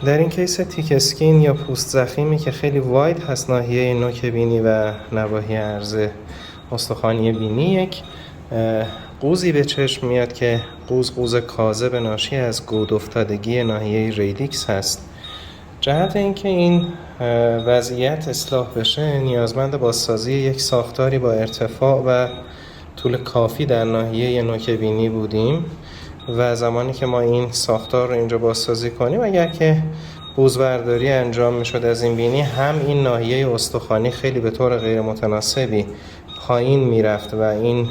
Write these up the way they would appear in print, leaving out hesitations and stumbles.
در این کیس تیک اسکین یا پوست زخیمی که خیلی واید هست ناحیه نوک بینی و نواحی عرض استخوانی بینی، یک قوزی به چشم میاد که قوز کاذب ناشی از گود افتادگی ناحیه ریدیکس هست. جهت اینکه این وضعیت اصلاح بشه نیازمند بازسازی یک ساختاری با ارتفاع و طول کافی در ناحیه نوک بینی بودیم و زمانی که ما این ساختار رو اینجا بازسازی کنیم، اگر که قوزبرداری انجام میشد از این بینی، هم این ناحیه استخوانی خیلی به طور غیر متناسبی پایین میرفت و این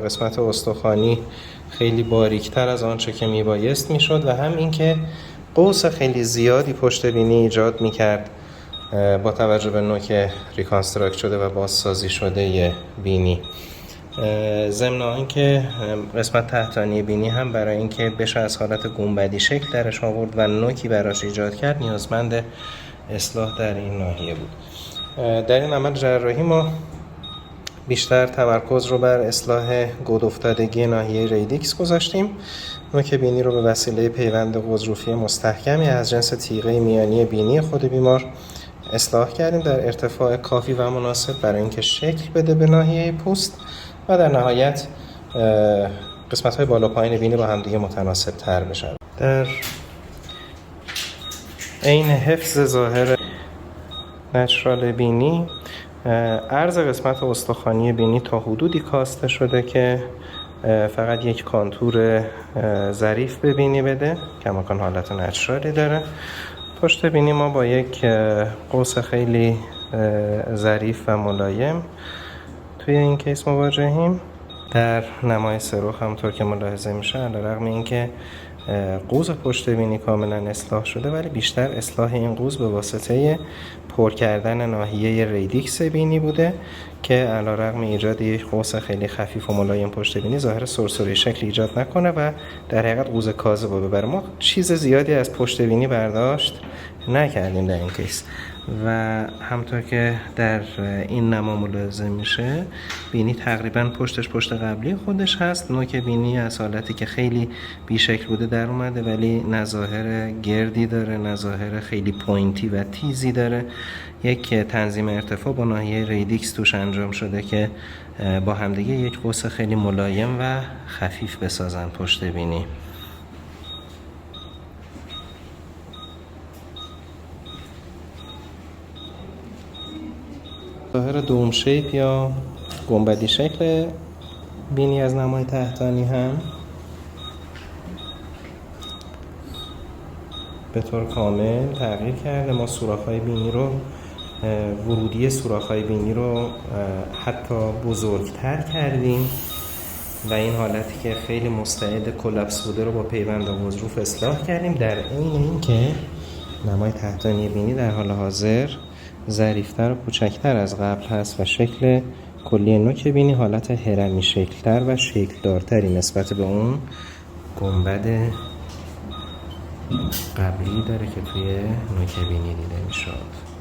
قسمت استخوانی خیلی باریکتر از آنچه که میبایست میشد و هم این که قوس خیلی زیادی پشت بینی ایجاد میکرد با توجه به نوک ریکانستراکت شده و بازسازی شده بینی. ضمن اینکه قسمت تحتانی بینی هم برای اینکه بشه از حالت گنبدی شکل درش آورد و نوکی براش ایجاد کرد نیازمند اصلاح در این ناحیه بود. در این عمل جراحی ما بیشتر تمرکز رو بر اصلاح گود افتادگی ناحیه ریدیکس گذاشتیم. نوک بینی رو به وسیله پیوند غضروفی مستحکمی از جنس تیغه میانی بینی خود بیمار اصلاح کردیم در ارتفاع کافی و مناسب برای اینکه شکل بده به ناحیه پوست و در نهایت قسمت‌های بالا پایین بینی با همدیگه متناسب تر بشن. در عین حفظ ظاهر نچرال بینی، عرض قسمت استخوانی بینی تا حدودی کاسته شده که فقط یک کانتور ظریف به بینی بده، کماکان حالت نچرالی داره. پشت بینی ما با یک قوس خیلی ظریف و ملایم توی این کیس مواجهیم. در نمای سرخ همونطور که ملاحظه میشه، علیرغم اینکه قوز پشت بینی کاملا اصلاح شده، ولی بیشتر اصلاح این قوز به واسطه پر کردن ناحیه ریدیکس بینی بوده که علیرغم ایجاد یک قوس خیلی خفیف و ملایم پشت بینی ظاهر سرسری شکل ایجاد نکنه و در حقیقت قوز کاذب رو ببره. ما چیز زیادی از پشت بینی برداشت نکردیم در این کیس و همونطور که در این نما ملاحظه میشه، بینی تقریبا پشتش پشت قبلی خودش هست. نوک بینی از حالتی که خیلی بیشکل بوده در اومده، ولی نظاهر گردی داره، نظاهر خیلی پوینتی و تیزی داره. یک تنظیم ارتفاع با ناحیه ریدیکس توش انجام شده که با همدیگه یک قوس خیلی ملایم و خفیف بسازن پشت بینی. ظاهر دوم شیپ یا گنبدی شکل بینی از نمای تحتانی هم به طور کامل تغییر کرده. ما سوراخ‌های بینی رو، ورودی سوراخ‌های بینی رو حتی بزرگتر کردیم و این حالتی که خیلی مستعد کلاپس بوده رو با پیوند غضروف اصلاح کردیم، در عین اینکه نمای تحتانی بینی در حال حاضر ظریف‌تر و کوچکتر از قبل هست و شکل کلی نوک بینی حالت هرمی شکل‌تر و شکل‌دارتری نسبت به اون گنبد قبلی داره که توی نوک بینی دیده می‌شد.